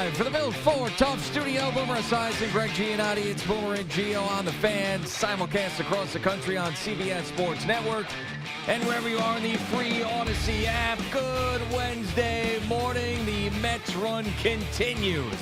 Live for the Bill Ford Tough Studio. Boomer Esiason, Greg Giannotti. It's Boomer and Gio on the Fan. Simulcast across the country on CBS Sports Network. And wherever you are in the free Odyssey app. Good Wednesday morning. The Mets run continues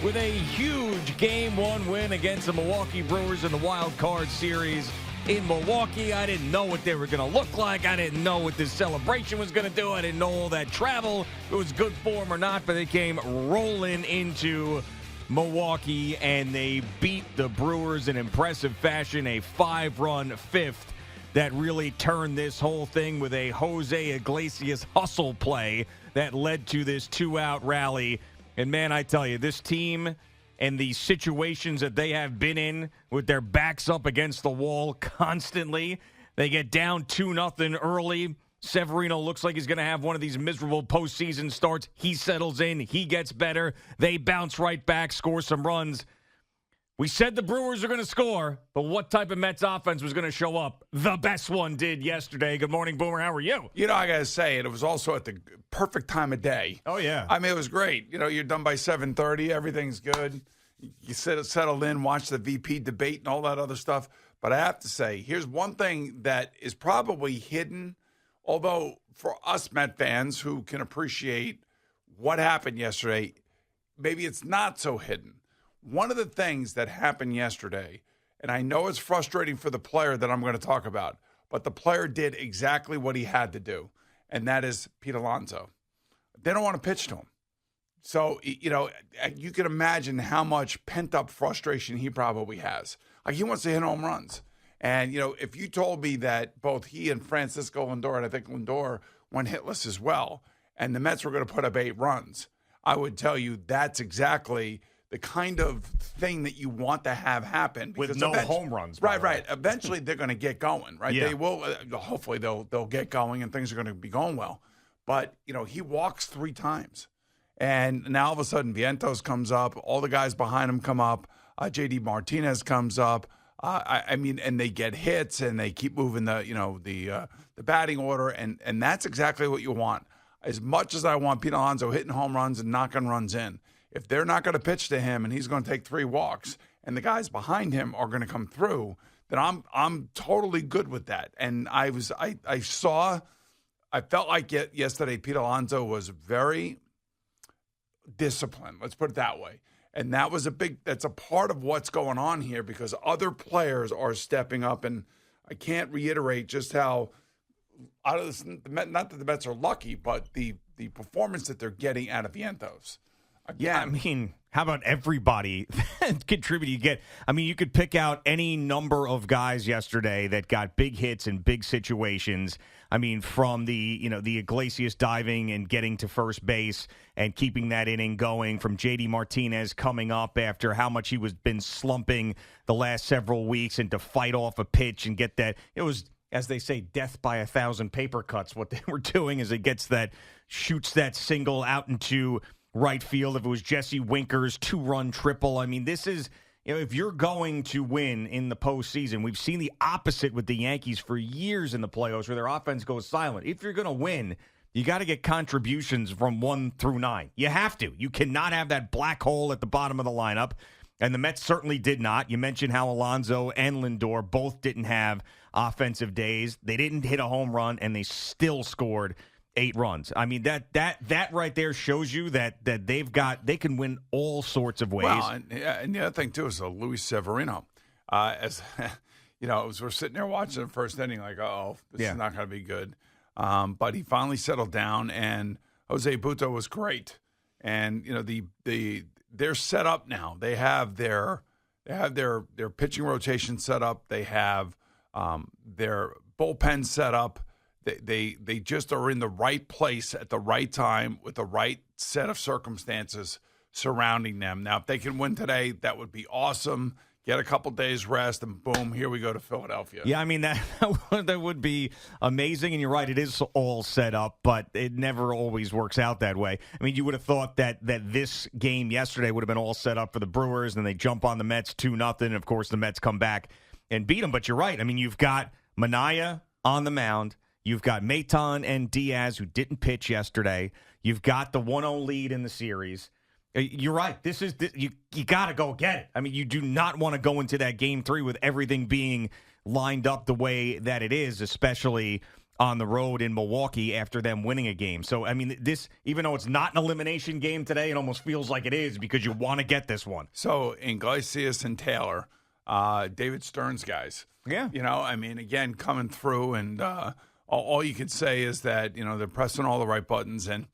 with a huge Game 1 win against the Milwaukee Brewers in the Wild Card Series in Milwaukee. I didn't know what they were going to look like. I didn't know what this celebration was going to do. I didn't know all that travel, if it was good for them or not, but they came rolling into Milwaukee, and they beat the Brewers in impressive fashion, a 5-run fifth that really turned this whole thing with a Jose Iglesias hustle play that led to this 2-out rally. And, man, I tell you, this team and the situations that they have been in with their backs up against the wall constantly. They get down 2-0 early. Severino looks like he's going to have one of these miserable postseason starts. He settles in. He gets better. They bounce right back, score some runs. We said the Brewers are going to score, but what type of Mets offense was going to show up? The best one did yesterday. Good morning, Boomer. How are you? You know, I got to say, it was also at the perfect time of day. Oh, yeah. I mean, it was great. You know, you're done by 7:30. Everything's good. You settled in, watch the VP debate and all that other stuff. But I have to say, here's one thing that is probably hidden, although for us Met fans who can appreciate what happened yesterday, maybe it's not so hidden. One of the things that happened yesterday, and I know it's frustrating for the player that I'm going to talk about, but the player did exactly what he had to do, and that is Pete Alonso. They don't want to pitch to him. So, you know, you can imagine how much pent-up frustration he probably has. Like, he wants to hit home runs. And, you know, if you told me that both he and Francisco Lindor, and I think Lindor went hitless as well, and the Mets were going to put up 8 runs, I would tell you that's exactly the kind of thing that you want to have happen. With no home runs. Right. Eventually, they're going to get going, right? Yeah. They will. Hopefully, they'll get going, and things are going to be going well. But, you know, he walks 3 times. And now all of a sudden, Vientos comes up. All the guys behind him come up. J.D. Martinez comes up. I mean, and they get hits, and they keep moving the batting order, and that's exactly what you want. As much as I want Pete Alonso hitting home runs and knocking runs in, if they're not going to pitch to him and he's going to take 3 walks, and the guys behind him are going to come through, then I'm totally good with that. And I felt like yesterday Pete Alonso was very disciplined. Let's put it that way. And that's a part of what's going on here, because other players are stepping up, and I can't reiterate just how out of this, not that the Mets are lucky, but the performance that they're getting out of Vientos. Again, Yeah, I mean, how about everybody that contributed? You could pick out any number of guys yesterday that got big hits in big situations. I mean, from the Iglesias diving and getting to first base and keeping that inning going, from J.D. Martinez coming up after how much he was been slumping the last several weeks, and to fight off a pitch and get that. It was, as they say, death by 1,000 paper cuts. What they were doing is shoots that single out into right field. If it was Jesse Winker's 2-run triple, I mean, this is, if you're going to win in the postseason, we've seen the opposite with the Yankees for years in the playoffs, where their offense goes silent. If you're going to win, you got to get contributions from 1 through 9. You have to. You cannot have that black hole at the bottom of the lineup, and the Mets certainly did not. You mentioned how Alonso and Lindor both didn't have offensive days. They didn't hit a home run, and they still scored 8 runs. I mean, that right there shows you that they can win all sorts of ways. Well, and the other thing too is Luis Severino. As you know, as we're sitting there watching the first inning, like, this is not going to be good. But he finally settled down, and Jose Buto was great. And you know, they're set up now. They have their pitching rotation set up. They have their bullpen set up. They just are in the right place at the right time with the right set of circumstances surrounding them. Now, if they can win today, that would be awesome. Get a couple days rest, and boom, here we go to Philadelphia. Yeah, I mean, that would be amazing, and you're right, it is all set up, but it never always works out that way. I mean, you would have thought that this game yesterday would have been all set up for the Brewers, and they jump on the Mets 2-0, and of course the Mets come back and beat them. But you're right. I mean, you've got Minaya on the mound. You've got Maton and Diaz, who didn't pitch yesterday. You've got the 1-0 lead in the series. You're right. You got to go get it. I mean, you do not want to go into that game 3 with everything being lined up the way that it is, especially on the road in Milwaukee after them winning a game. So, I mean, this, even though it's not an elimination game today, it almost feels like it is because you want to get this one. So, Iglesias and Taylor, David Stern's guys. Yeah. I mean, again, coming through, and all you can say is that, they're pressing all the right buttons. And,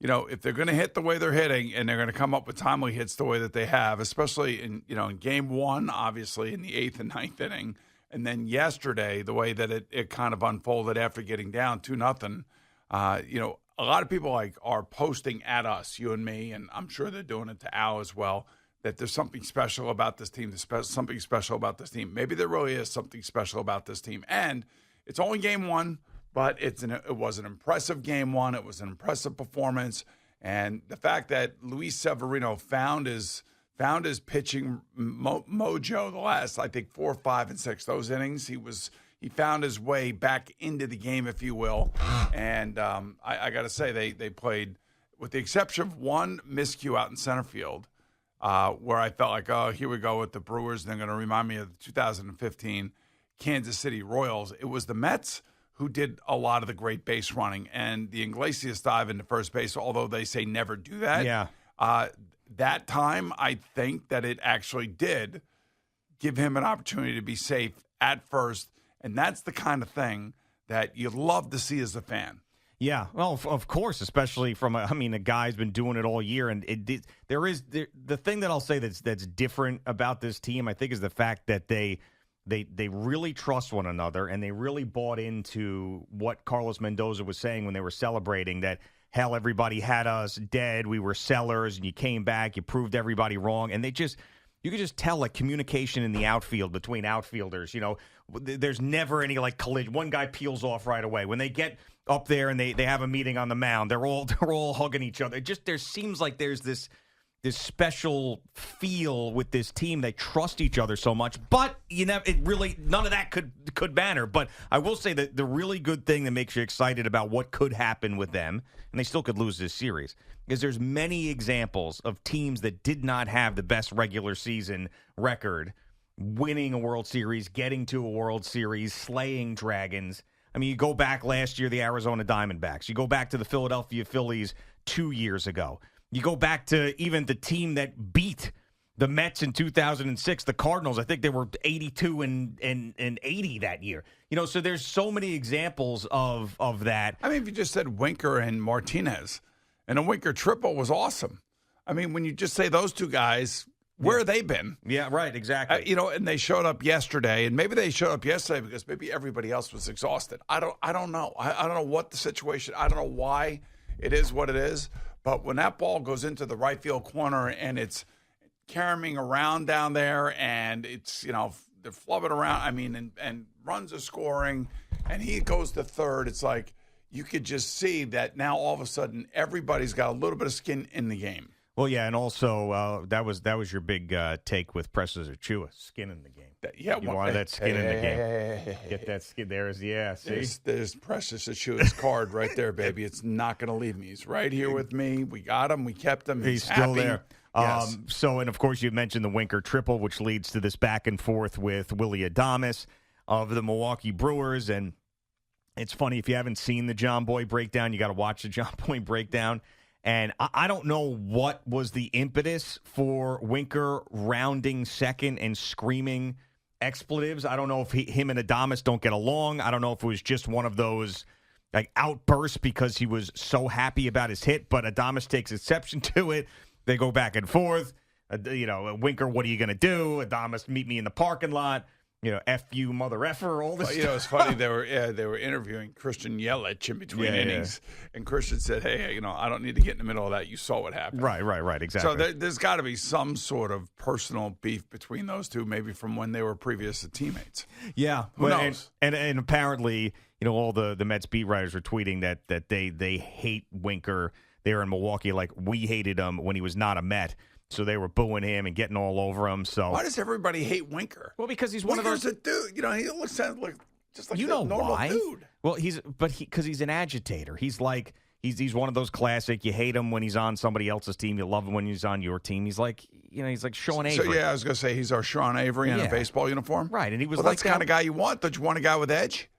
if they're going to hit the way they're hitting and they're going to come up with timely hits the way that they have, especially in game 1, obviously, in the 8th and 9th inning, and then yesterday, the way that it kind of unfolded after getting down 2-0, a lot of people are posting at us, you and me, and I'm sure they're doing it to Al as well, that there's something special about this team, something special about this team. Maybe there really is something special about this team. And it's only game 1, but it was an impressive game 1. It was an impressive performance. And the fact that Luis Severino found his pitching mojo the last, I think, 4, 5, and 6, those innings, he found his way back into the game, if you will. And I got to say, they played, with the exception of one miscue out in center field, where I felt like, oh, here we go with the Brewers. And they're going to remind me of the 2015 Kansas City Royals. It was the Mets who did a lot of the great base running. And the Iglesias dive into first base, although they say never do that. Yeah. That time, I think that it actually did give him an opportunity to be safe at first. And that's the kind of thing that you love to see as a fan. Yeah, well, of course, especially from a guy's been doing it all year, and the thing that I'll say that's different about this team, I think, is the fact that they really trust one another, and they really bought into what Carlos Mendoza was saying when they were celebrating that, hell, everybody had us dead, we were sellers, and you came back, you proved everybody wrong, and you could just tell, like, communication in the outfield between outfielders. There's never any, like, collision. One guy peels off right away. When they get up there and they have a meeting on the mound, they're all hugging each other. There seems like there's this special feel with this team. They trust each other so much, but none of that could matter. But I will say that the really good thing that makes you excited about what could happen with them, and they still could lose this series, is there's many examples of teams that did not have the best regular season record winning a World Series, getting to a World Series, slaying dragons. I mean, you go back last year, the Arizona Diamondbacks. You go back to the Philadelphia Phillies 2 years ago. You go back to even the team that beat the Mets in 2006, the Cardinals. I think they were 82 and 80 that year. So there's so many examples of that. I mean, if you just said Winker and Martinez, and a Winker triple was awesome. I mean, when you just say those two guys, where have they been? Yeah, right, exactly. And they showed up yesterday, and maybe they showed up yesterday because maybe everybody else was exhausted. I don't know. I don't know what the situation. I don't know why it is what it is. But when that ball goes into the right field corner and it's carrying around down there, and it's they're flubbing around. I mean, and runs are scoring, and he goes to third. It's like you could just see that now all of a sudden everybody's got a little bit of skin in the game. Well, yeah, and also that was your big take with Presses Achua, skin in the game. You wanted that skin in the game. Get that skin. See? There's Precious Achua's card right there, baby. It's not going to leave me. He's right here with me. We got him. We kept him. He's still there. Yes. And of course, you mentioned the Winker triple, which leads to this back and forth with Willy Adames of the Milwaukee Brewers. And it's funny, if you haven't seen the John Boy breakdown, you got to watch the John Boy breakdown. And I don't know what was the impetus for Winker rounding second and screaming expletives. I don't know if him and Adames don't get along. I don't know if it was just one of those like outbursts because he was so happy about his hit, but Adames takes exception to it. They go back and forth. Winker, what are you going to do? Adames, meet me in the parking lot. F you, mother effer, all this stuff. It's funny. They were interviewing Christian Yelich in between innings, and Christian said, hey, I don't need to get in the middle of that. You saw what happened. Right, exactly. So there's got to be some sort of personal beef between those two, maybe from when they were previous teammates. Yeah. Who knows? And apparently, all the Mets beat writers are tweeting that they hate Winker there in Milwaukee like we hated him when he was not a Met. So they were booing him and getting all over him. So why does everybody hate Winker? Well, because he's one of those. Winker's a dude. He looks just like a normal why? dude. Well, because he's an agitator. He's like He's one of those classic. You hate him when he's on somebody else's team. You love him when he's on your team. He's like, he's like Sean Avery. So, I was going to say he's our Sean Avery in a baseball uniform. Right, and he was that's the kind of guy you want. Don't you want a guy with edge?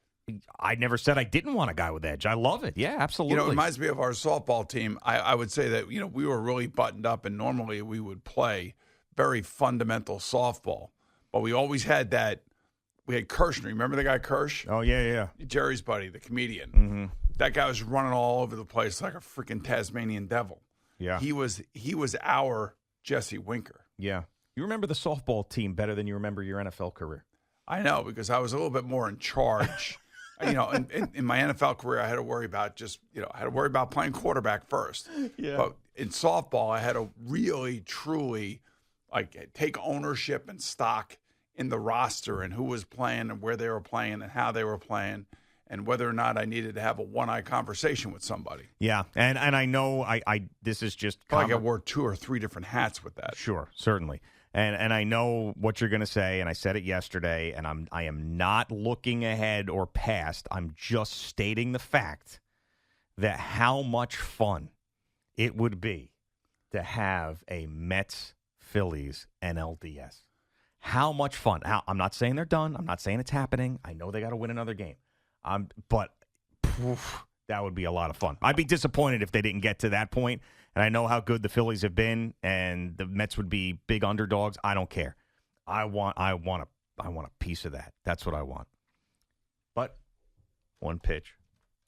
I never said I didn't want a guy with edge. I love it. Yeah, absolutely. It reminds me of our softball team. I would say that, we were really buttoned up, and normally we would play very fundamental softball. But we always had that. We had Kirshner. Remember the guy Kirsch? Oh, yeah. Jerry's buddy, the comedian. Mm-hmm. That guy was running all over the place like a freaking Tasmanian devil. Yeah. He was our Jesse Winker. Yeah. You remember the softball team better than you remember your NFL career. I know, because I was a little bit more in charge. In my NFL career, I had to worry about playing quarterback first. Yeah. But in softball, I had to really, truly take ownership and stock in the roster and who was playing and where they were playing and how they were playing and whether or not I needed to have a one-eye conversation with somebody. Yeah, and I know this is just I wore 2 or 3 different hats with that. Sure, certainly. And I know what you're going to say, and I said it yesterday, and I am not looking ahead or past. I'm just stating the fact that how much fun it would be to have a Mets-Phillies NLDS. How much fun. Now, I'm not saying they're done. I'm not saying it's happening. I know they got to win another game. But that would be a lot of fun. I'd be disappointed if they didn't get to that point. And I know how good the Phillies have been, and the Mets would be big underdogs. I don't care. I want a piece of that. That's what I want. But one pitch,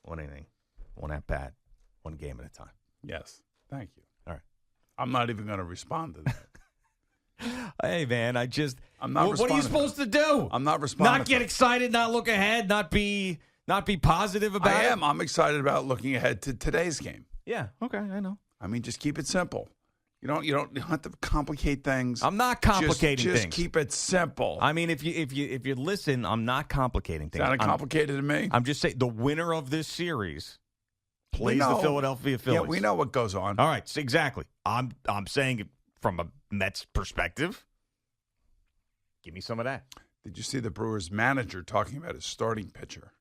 one inning, one at bat, one game at a time. Yes. Thank you. All right. I'm not even going to respond to that. Hey, man, I'm not. What are you supposed to do? I'm not responding. Not get excited, not look ahead, not be positive about it. I am. I'm excited about looking ahead to today's game. Yeah. Okay. I know. I mean, just keep it simple. You don't have to complicate things. I'm not complicating things. Just keep it simple. I mean, if you listen, I'm not complicating things. Sounded complicated to me. I'm just saying the winner of this series plays the Philadelphia Phillies. Yeah, we know what goes on. All right, so exactly. I'm saying it from a Mets perspective. Give me some of that. Did you see the Brewers manager talking about his starting pitcher?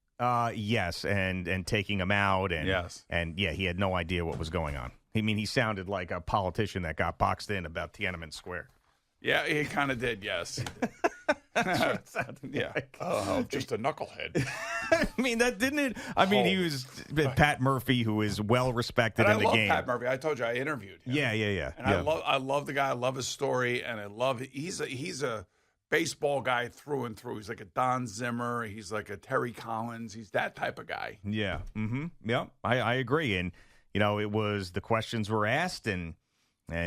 Yes, and taking him out, and yes, and yeah, he had no idea what was going on. He sounded like a politician that got boxed in about Tiananmen Square. Yeah, he kind of did. Yes, he did. That's what it sounded like. Oh, just a knucklehead. I mean, that didn't it? I mean, he was Pat Murphy, who is well respected in the game. I love Pat Murphy. I told you I interviewed him. Yeah. And I love the guy. I love his story, and he's a baseball guy through and through. He's like a Don Zimmer. He's like a Terry Collins. He's that type of guy. Yeah. Mm-hmm. Yeah. I agree. And it was the questions were asked, and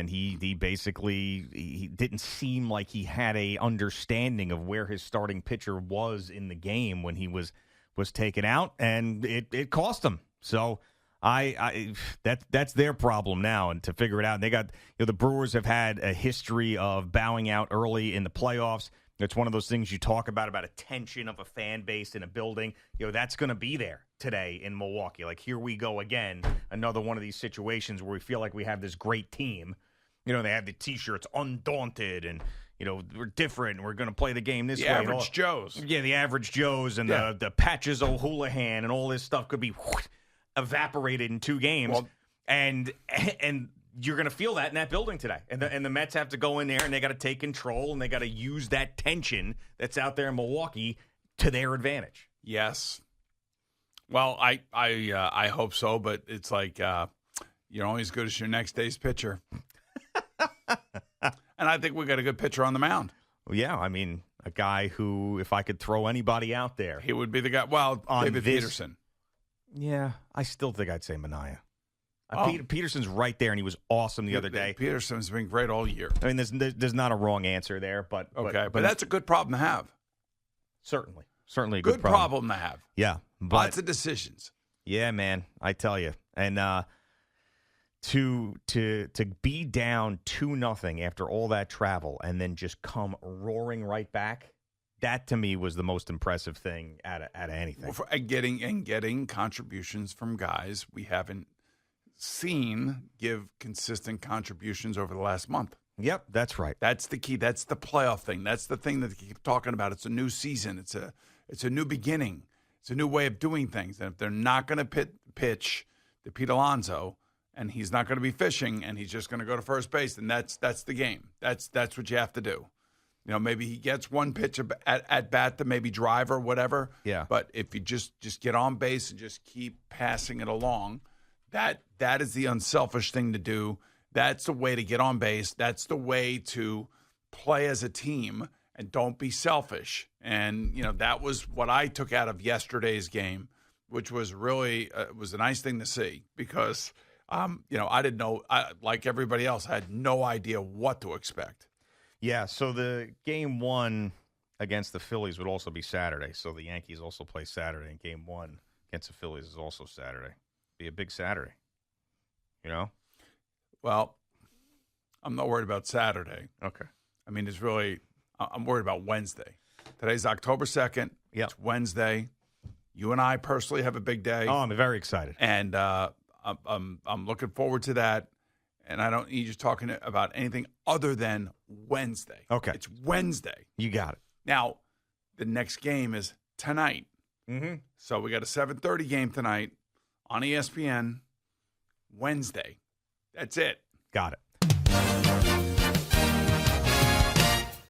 he basically he didn't seem like he had a understanding of where his starting pitcher was in the game when he was taken out, and it cost him. So that's their problem now, and to figure it out. And they got the Brewers have had a history of bowing out early in the playoffs. It's one of those things you talk about a tension of a fan base in a building. That's going to be there today in Milwaukee. Like, here we go again, another one of these situations where we feel like we have this great team. They have the T-shirts, undaunted, and we're different. We're going to play the game this way. The average Joes. Yeah, the average Joes and the Patches O'Houlihan and all this stuff could be evaporated in 2 games. Well, and you're going to feel that in that building today. And the Mets have to go in there, and they got to take control, and they got to use that tension that's out there in Milwaukee to their advantage. Yes. Well, I hope so, but it's like you're only as good as your next day's pitcher. And I think we got a good pitcher on the mound. Well, yeah, I mean, a guy who, if I could throw anybody out there, he would be the guy. Well, David Peterson. Yeah, I still think I'd say Manaea. Peterson's right there, and he was awesome the other day. Peterson's been great all year. I mean, there's not a wrong answer there, but that's a good problem to have. Certainly a good problem to have. Yeah, lots of decisions. Yeah, man, I tell you, and to be down 2-0 after all that travel, and then just come roaring right back. That to me was the most impressive thing out of anything. Getting contributions from guys we haven't seen give consistent contributions over the last month. Yep, that's right. That's the key. That's the playoff thing. That's the thing that they keep talking about. It's a new season. It's a new beginning. It's a new way of doing things. And if they're not going to pitch, to Pete Alonso, and he's not going to be fishing, and he's just going to go to first base, and that's the game. That's what you have to do. Maybe he gets one pitch at bat to maybe drive or whatever. Yeah. But if you just get on base and just keep passing it along, that is the unselfish thing to do. That's the way to get on base. That's the way to play as a team and don't be selfish. And, that was what I took out of yesterday's game, which was really was a nice thing to see because, I didn't know, like everybody else, I had no idea what to expect. Yeah, so the game one against the Phillies would also be Saturday. So the Yankees also play Saturday, and game one against the Phillies is also Saturday. Be a big Saturday, Well, I'm not worried about Saturday. Okay. I mean, I'm worried about Wednesday. Today's October 2nd. Yep. It's Wednesday. You and I personally have a big day. Oh, I'm very excited. And I'm looking forward to that. And I don't need you talking about anything other than Wednesday. Okay. It's Wednesday. You got it. Now, the next game is tonight. Mm-hmm. So we got a 7:30 game tonight on ESPN, Wednesday. That's it. Got it.